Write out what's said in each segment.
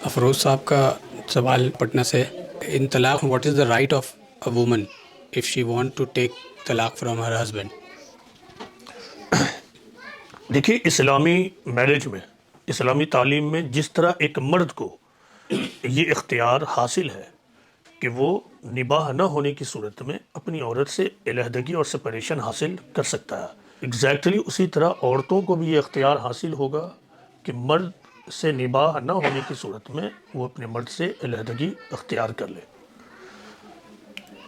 افروز صاحب کا سوال پٹنہ سے، in talaq what is the right of a woman if she want to take talaq from her husband? دیکھیے، اسلامی میرج میں، اسلامی تعلیم میں جس طرح ایک مرد کو یہ اختیار حاصل ہے کہ وہ نباہ نہ ہونے کی صورت میں اپنی عورت سے علیحدگی اور سپریشن حاصل کر سکتا ہے، ایگزیکٹلی اسی طرح عورتوں کو بھی یہ اختیار حاصل ہوگا کہ مرد سے نباہ نہ ہونے کی صورت میں وہ اپنے مرد سے علیحدگی اختیار کر لے۔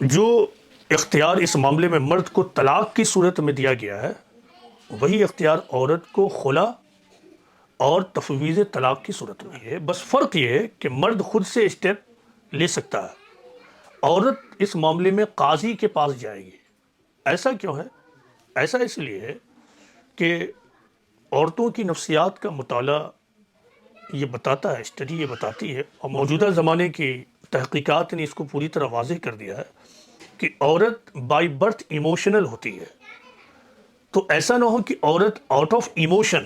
جو اختیار اس معاملے میں مرد کو طلاق کی صورت میں دیا گیا ہے، وہی اختیار عورت کو خلا اور تفویض طلاق کی صورت میں ہے۔ بس فرق یہ ہے کہ مرد خود سے اسٹیپ لے سکتا ہے، عورت اس معاملے میں قاضی کے پاس جائے گی۔ ایسا کیوں ہے؟ ایسا اس لیے ہے کہ عورتوں کی نفسیات کا مطالعہ یہ بتاتا ہے، اسٹڈی یہ بتاتی ہے، اور موجودہ زمانے کی تحقیقات نے اس کو پوری طرح واضح کر دیا ہے کہ عورت بائی برتھ ایموشنل ہوتی ہے۔ تو ایسا نہ ہو کہ عورت آؤٹ آف ایموشن،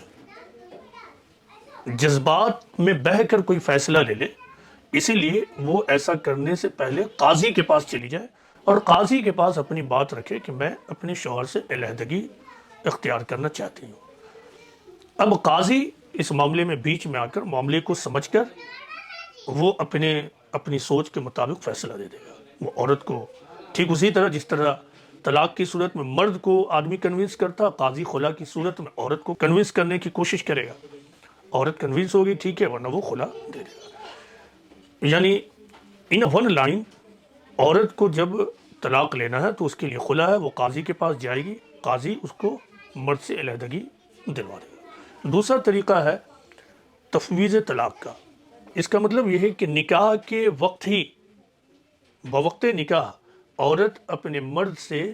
جذبات میں بہہ کر کوئی فیصلہ لے لے، اسی لیے وہ ایسا کرنے سے پہلے قاضی کے پاس چلی جائے اور قاضی کے پاس اپنی بات رکھے کہ میں اپنے شوہر سے علیحدگی اختیار کرنا چاہتی ہوں۔ اب قاضی اس معاملے میں بیچ میں آ کر معاملے کو سمجھ کر وہ اپنی سوچ کے مطابق فیصلہ دے دے گا۔ وہ عورت کو ٹھیک اسی طرح جس طرح طلاق کی صورت میں مرد کو آدمی کنونس کرتا، قاضی خلا کی صورت میں عورت کو کنونس کرنے کی کوشش کرے گا۔ عورت کنونس ہوگی ٹھیک ہے، ورنہ وہ خلا دے دے گا۔ یعنی ان ون لائن، عورت کو جب طلاق لینا ہے تو اس کے لیے خلا ہے، وہ قاضی کے پاس جائے گی، قاضی اس کو مرد سے علیحدگی دلوا دے گا۔ دوسرا طریقہ ہے تفویض طلاق کا۔ اس کا مطلب یہ ہے کہ نکاح کے وقت ہی، بوقت نکاح، عورت اپنے مرد سے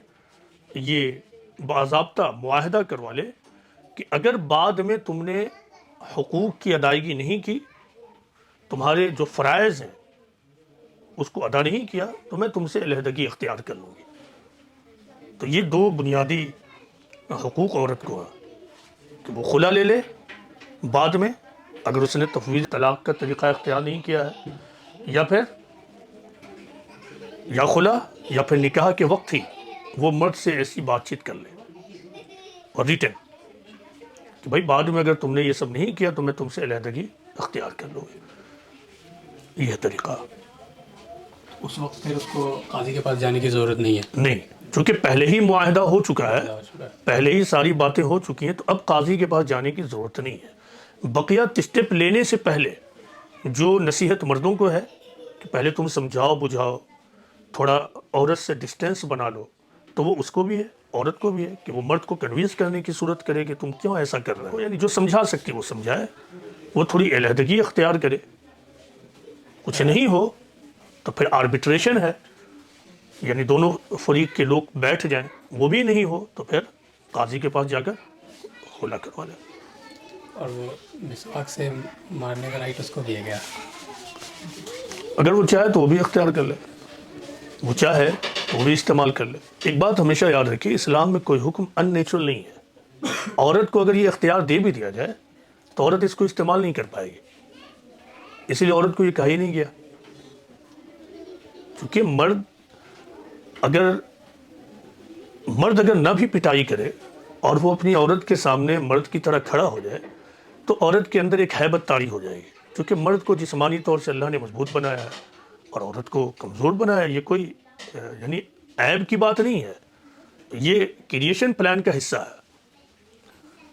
یہ باضابطہ معاہدہ کروا لے کہ اگر بعد میں تم نے حقوق کی ادائیگی نہیں کی، تمہارے جو فرائض ہیں اس کو ادا نہیں کیا، تو میں تم سے علیحدگی اختیار کر لوں گی۔ تو یہ دو بنیادی حقوق عورت کو ہے کہ وہ خلا لے لے بعد میں اگر اس نے تفویض طلاق کا طریقہ اختیار نہیں کیا ہے، یا پھر یا خلا، یا پھر نکاح کے وقت ہی وہ مرد سے ایسی بات چیت کر لے اور ریٹن کہ بھائی بعد میں اگر تم نے یہ سب نہیں کیا تو میں تم سے علیحدگی اختیار کر لوں گی۔ یہ طریقہ اس وقت پھر اس کو قاضی کے پاس جانے کی ضرورت نہیں ہے؟ نہیں، چونکہ پہلے ہی معاہدہ ہو چکا ہے، پہلے ہی ساری باتیں ہو چکی ہیں، تو اب قاضی کے پاس جانے کی ضرورت نہیں ہے۔ بقیہ اسٹیپ لینے سے پہلے جو نصیحت مردوں کو ہے کہ پہلے تم سمجھاؤ بجھاؤ، تھوڑا عورت سے ڈسٹینس بنا لو، تو وہ اس کو بھی ہے، عورت کو بھی ہے کہ وہ مرد کو کنوینس کرنے کی صورت کرے کہ تم کیوں ایسا کر رہے ہو، یعنی جو سمجھا سکتی وہ سمجھائے، وہ تھوڑی علیحدگی اختیار کرے۔ کچھ نہیں ہو تو پھر آربیٹریشن ہے، یعنی دونوں فریق کے لوگ بیٹھ جائیں، وہ بھی نہیں ہو تو پھر قاضی کے پاس جا کر خلا کروا لیں۔ اور وہ مسواک سے مارنے کا رائٹ اس کو دیا گیا؟ اگر وہ چاہے تو وہ بھی اختیار کر لے، وہ چاہے تو وہ بھی استعمال کر لے۔ ایک بات ہمیشہ یاد رکھیے، اسلام میں کوئی حکم ان نیچرل نہیں ہے۔ عورت کو اگر یہ اختیار دے بھی دیا جائے تو عورت اس کو استعمال نہیں کر پائے گی، اسی لیے عورت کو یہ کہا ہی نہیں گیا۔ کیونکہ مرد اگر نہ بھی پٹائی کرے اور وہ اپنی عورت کے سامنے مرد کی طرح کھڑا ہو جائے تو عورت کے اندر ایک ہیبت طاری ہو جائے گی، کیونکہ مرد کو جسمانی طور سے اللہ نے مضبوط بنایا ہے اور عورت کو کمزور بنایا ہے۔ یہ کوئی یعنی عیب کی بات نہیں ہے، یہ کریشن پلان کا حصہ ہے۔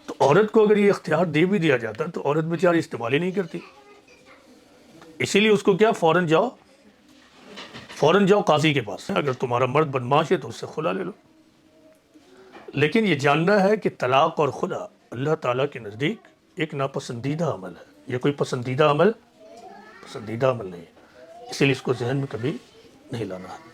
تو عورت کو اگر یہ اختیار دے بھی دیا جاتا تو عورت بیچاری استعمال ہی نہیں کرتی، اسی لیے اس کو کیا، فوراً جاؤ قاضی کے پاس، اگر تمہارا مرد بدمعاش ہے تو اس سے خلا لے لو۔ لیکن یہ جاننا ہے کہ طلاق اور خلا اللہ تعالیٰ کے نزدیک ایک ناپسندیدہ عمل ہے، یہ کوئی پسندیدہ عمل نہیں ہے، اسی لیے اس کو ذہن میں کبھی نہیں لانا ہے۔